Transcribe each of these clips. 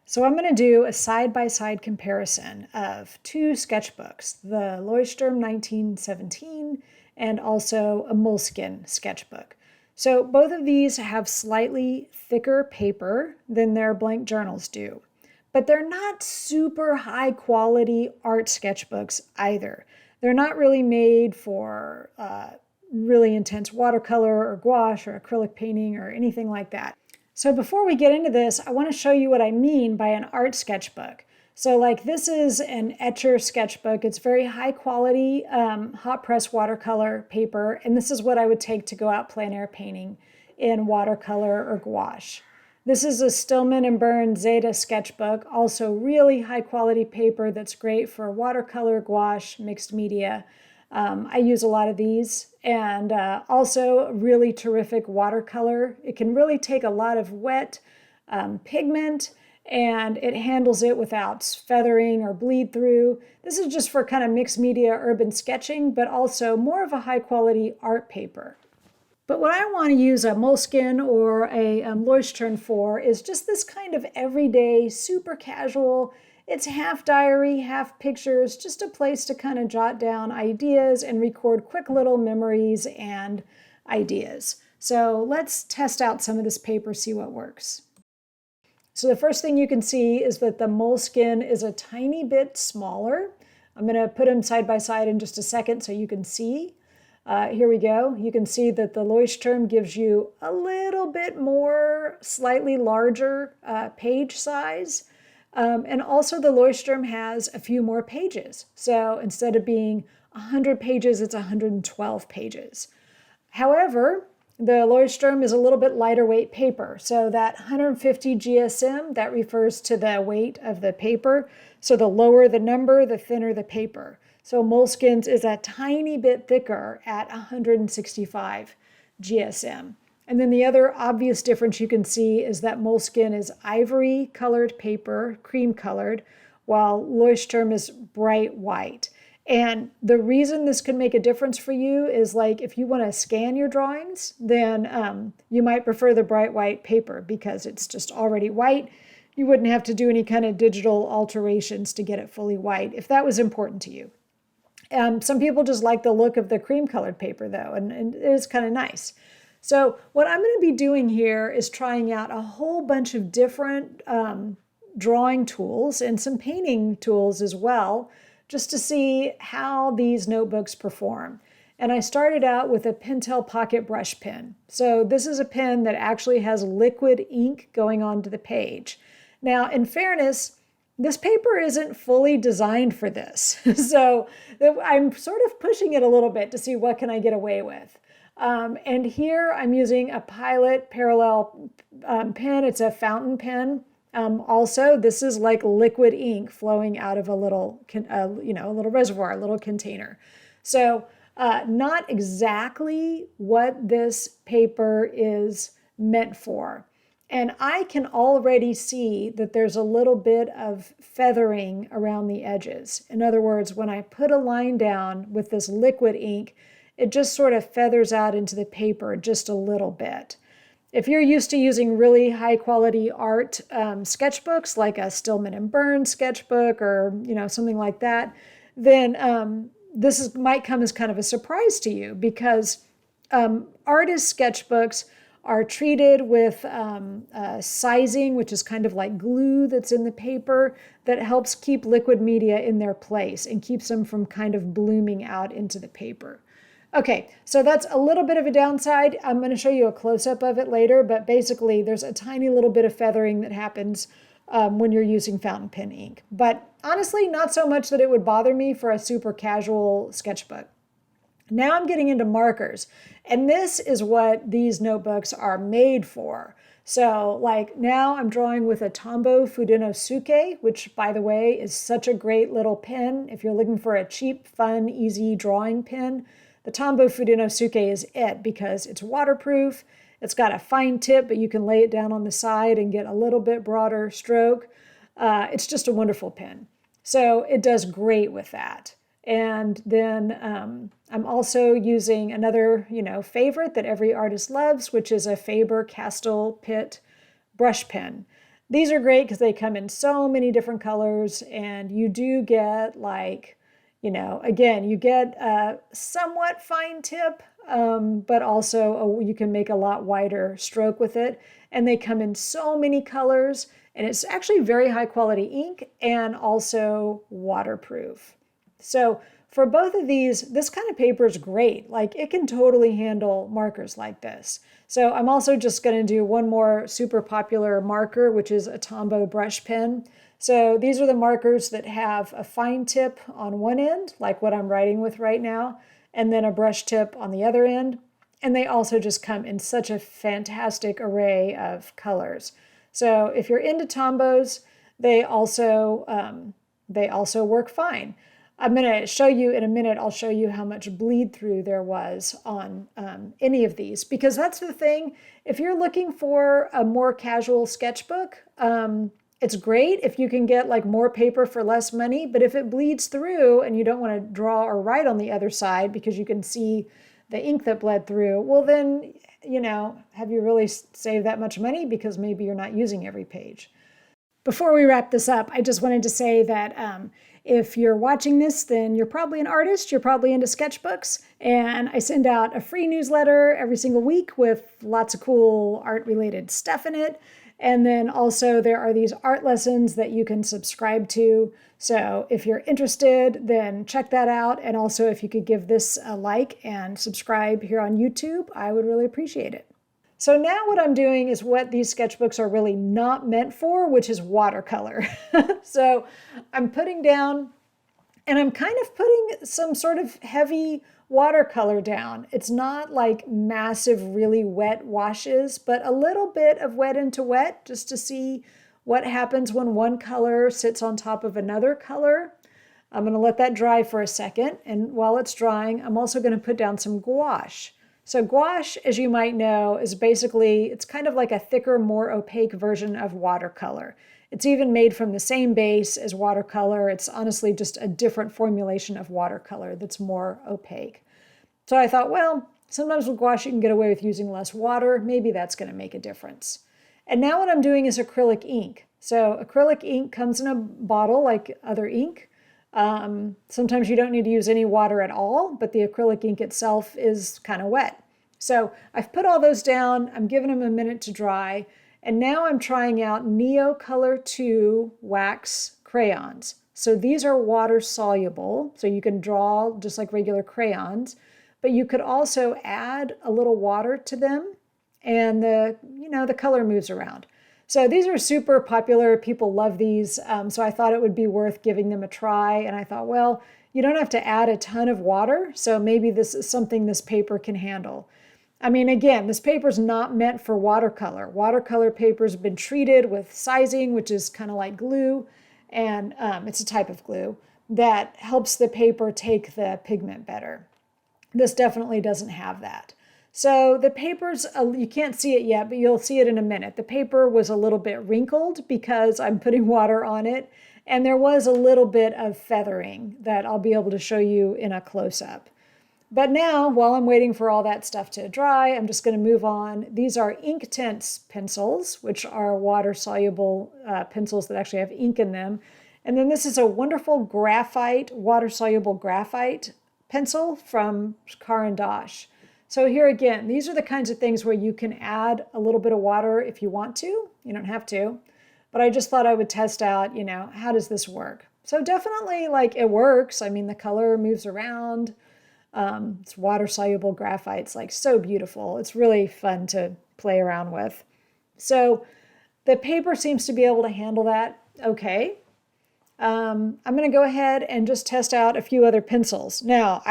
So I'm going to do a side-by-side comparison of two sketchbooks, the Leuchtturm 1917 and also a Moleskine sketchbook. So both of these have slightly thicker paper than their blank journals do, but they're not super high quality art sketchbooks either. They're not really made for really intense watercolor or gouache or acrylic painting or anything like that. So before we get into this, I want to show you what I mean by an art sketchbook. So like this is an etcher sketchbook. It's very high quality hot press watercolor paper. And this is what I would take to go out plein air painting in watercolor or gouache. This is a Stillman and Birn Zeta sketchbook, also really high quality paper that's great for watercolor, gouache, mixed media. I use a lot of these, and also really terrific watercolor. It can really take a lot of wet pigment, and it handles it without feathering or bleed through. This is just for kind of mixed media urban sketching, but also more of a high quality art paper. But what I want to use a Moleskine or a Leuchtturm for is just this kind of everyday, super casual. It's half diary, half pictures, just a place to kind of jot down ideas and record quick little memories and ideas. So let's test out some of this paper, see what works. So the first thing you can see is that the Moleskine is a tiny bit smaller. I'm going to put them side by side in just a second so you can see. Here we go. You can see that the Leuchtturm gives you a little bit more, slightly larger page size. And also the Leuchtturm has a few more pages. So instead of being 100 pages, it's 112 pages. However, the Leuchtturm is a little bit lighter weight paper. So that 150 GSM, that refers to the weight of the paper. So the lower the number, the thinner the paper. So Moleskine's is a tiny bit thicker at 165 GSM. And then the other obvious difference you can see is that Moleskine is ivory colored paper, cream colored, while Leuchtturm is bright white. And the reason this could make a difference for you is like if you want to scan your drawings, then you might prefer the bright white paper because it's just already white. You wouldn't have to do any kind of digital alterations to get it fully white if that was important to you. Some people just like the look of the cream colored paper though, and it is kind of nice. So what I'm going to be doing here is trying out a whole bunch of different drawing tools and some painting tools as well, just to see how these notebooks perform. And I started out with a Pentel Pocket Brush pen. So this is a pen that actually has liquid ink going onto the page. Now, in fairness, this paper isn't fully designed for this. So I'm sort of pushing it a little bit to see what can I get away with. And here I'm using a Pilot Parallel pen. It's a fountain pen. Also, this is like liquid ink flowing out of a little, a little reservoir, a little container. So not exactly what this paper is meant for. And I can already see that there's a little bit of feathering around the edges. In other words, when I put a line down with this liquid ink, it just sort of feathers out into the paper just a little bit. If you're used to using really high quality art sketchbooks like a Stillman and Birn sketchbook or something like that, then might come as kind of a surprise to you because artist sketchbooks are treated with sizing, which is kind of like glue that's in the paper that helps keep liquid media in their place and keeps them from kind of blooming out into the paper. Okay, so that's a little bit of a downside. I'm going to show you a close-up of it later, but basically there's a tiny little bit of feathering that happens when you're using fountain pen ink. But honestly, not so much that it would bother me for a super casual sketchbook. Now I'm getting into markers, and this is what these notebooks are made for. So like now I'm drawing with a Tombow Fudenosuke, which by the way is such a great little pen. If you're looking for a cheap, fun, easy drawing pen, the Tombow Fudenosuke is it because it's waterproof. It's got a fine tip, but you can lay it down on the side and get a little bit broader stroke. It's just a wonderful pen. So it does great with that. And then I'm also using another, favorite that every artist loves, which is a Faber-Castell Pitt brush pen. These are great because they come in so many different colors, and you do get like, again, you get a somewhat fine tip, but also you can make a lot wider stroke with it. And they come in so many colors, and it's actually very high quality ink and also waterproof. So for both of these, this kind of paper is great. Like, it can totally handle markers like this. So I'm also just going to do one more super popular marker, which is a Tombow brush pen. So these are the markers that have a fine tip on one end, like what I'm writing with right now, and then a brush tip on the other end. And they also just come in such a fantastic array of colors. So if you're into Tombows, they also work fine. I'm going to show you in a minute, I'll show you how much bleed through there was on any of these, because that's the thing. If you're looking for a more casual sketchbook, it's great if you can get like more paper for less money, but if it bleeds through and you don't want to draw or write on the other side because you can see the ink that bled through, well then, have you really saved that much money? Because maybe you're not using every page. Before we wrap this up, I just wanted to say that if you're watching this, then you're probably an artist, you're probably into sketchbooks, and I send out a free newsletter every single week with lots of cool art-related stuff in it. And then also there are these art lessons that you can subscribe to. So if you're interested, then check that out. And also if you could give this a like and subscribe here on YouTube, I would really appreciate it. So now what I'm doing is what these sketchbooks are really not meant for, which is watercolor. So I'm putting down, and I'm kind of putting some sort of heavy watercolor down. It's not like massive, really wet washes, but a little bit of wet into wet just to see what happens when one color sits on top of another color. I'm going to let that dry for a second. And while it's drying, I'm also going to put down some gouache. So gouache, as you might know, is basically, it's kind of like a thicker, more opaque version of watercolor. It's even made from the same base as watercolor. It's honestly just a different formulation of watercolor that's more opaque. So I thought, well, sometimes with gouache you can get away with using less water. Maybe that's going to make a difference. And now what I'm doing is acrylic ink. So acrylic ink comes in a bottle like other ink. Sometimes you don't need to use any water at all, but the acrylic ink itself is kind of wet. So I've put all those down. I'm giving them a minute to dry. And now I'm trying out Neo Color 2 wax crayons. So these are water soluble, so you can draw just like regular crayons, but you could also add a little water to them and the color moves around. So these are super popular. People love these. So I thought it would be worth giving them a try. And I thought, well, you don't have to add a ton of water. So maybe this is something this paper can handle. I mean, again, this paper is not meant for watercolor. Watercolor paper has been treated with sizing, which is kind of like glue. And it's a type of glue that helps the paper take the pigment better. This definitely doesn't have that. So the paper's, you can't see it yet, but you'll see it in a minute. The paper was a little bit wrinkled because I'm putting water on it. And there was a little bit of feathering that I'll be able to show you in a close-up. But now, while I'm waiting for all that stuff to dry, I'm just going to move on. These are Inktense pencils, which are water-soluble pencils that actually have ink in them. And then this is a wonderful graphite, water-soluble graphite pencil from Caran d'Ache. So here again, these are the kinds of things where you can add a little bit of water if you want to. You don't have to. But I just thought I would test out, how does this work? So definitely, like, it works. I mean, the color moves around. It's water-soluble graphite. It's like so beautiful. It's really fun to play around with. So the paper seems to be able to handle that okay. I'm going to go ahead and just test out a few other pencils. Now,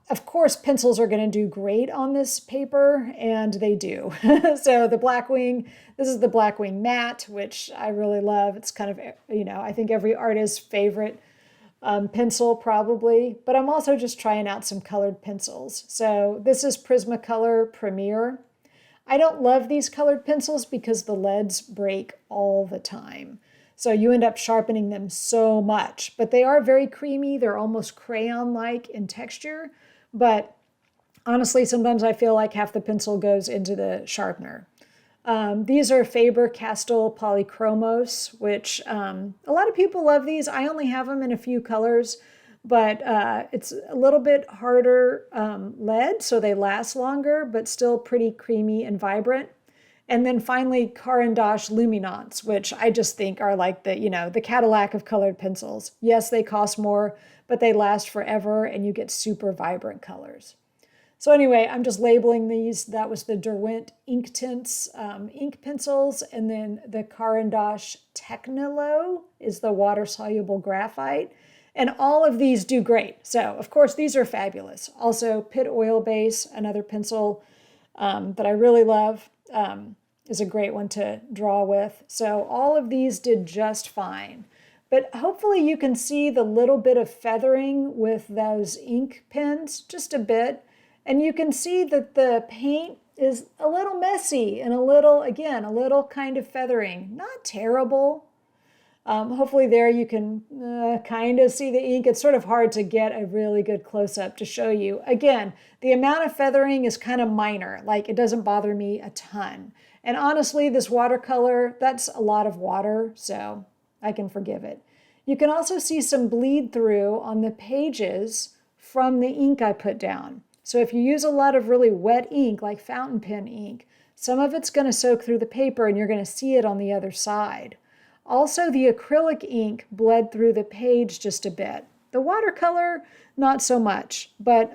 of course, pencils are going to do great on this paper, and they do. So the Blackwing, this is the Blackwing Matte, which I really love. It's kind of, I think every artist's favorite pencil probably, but I'm also just trying out some colored pencils. So this is Prismacolor Premier. I don't love these colored pencils because the leads break all the time. So you end up sharpening them so much, but they are very creamy. They're almost crayon-like in texture, but honestly, sometimes I feel like half the pencil goes into the sharpener. These are Faber-Castell Polychromos, which a lot of people love these. I only have them in a few colors, but it's a little bit harder lead, so they last longer, but still pretty creamy and vibrant. And then finally, Caran d'Ache Luminance, which I just think are like the Cadillac of colored pencils. Yes, they cost more, but they last forever and you get super vibrant colors. So anyway, I'm just labeling these. That was the Derwent Inktense ink pencils. And then the Caran d'Ache Technilo is the water-soluble graphite. And all of these do great. So of course, these are fabulous. Also, Pitt Oil Base, another pencil that I really love, is a great one to draw with. So all of these did just fine. But hopefully you can see the little bit of feathering with those ink pens, just a bit. And you can see that the paint is a little messy and a little kind of feathering. Not terrible. Hopefully there you can kind of see the ink. It's sort of hard to get a really good close-up to show you. Again, the amount of feathering is kind of minor. Like, it doesn't bother me a ton. And honestly, this watercolor, that's a lot of water, so I can forgive it. You can also see some bleed through on the pages from the ink I put down. So if you use a lot of really wet ink, like fountain pen ink, some of it's going to soak through the paper and you're going to see it on the other side. Also, the acrylic ink bled through the page just a bit. The watercolor, not so much. But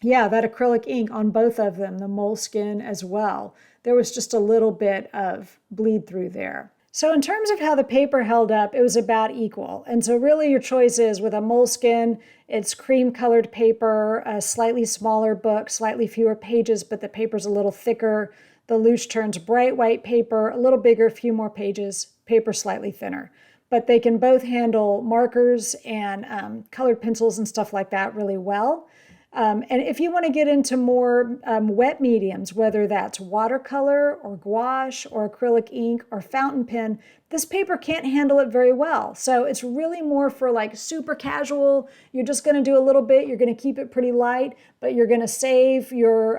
yeah, that acrylic ink on both of them, the Moleskine as well, there was just a little bit of bleed through there. So in terms of how the paper held up, it was about equal. And so really your choice is with a Moleskine, it's cream colored paper, a slightly smaller book, slightly fewer pages, but the paper's a little thicker. The Leuchtturm's bright white paper, a little bigger, a few more pages, paper slightly thinner. But they can both handle markers and colored pencils and stuff like that really well. And if you want to get into more wet mediums, whether that's watercolor or gouache or acrylic ink or fountain pen, this paper can't handle it very well. So it's really more for like super casual. You're just going to do a little bit. You're going to keep it pretty light, but you're going to save your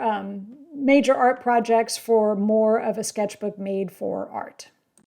major art projects for more of a sketchbook made for art.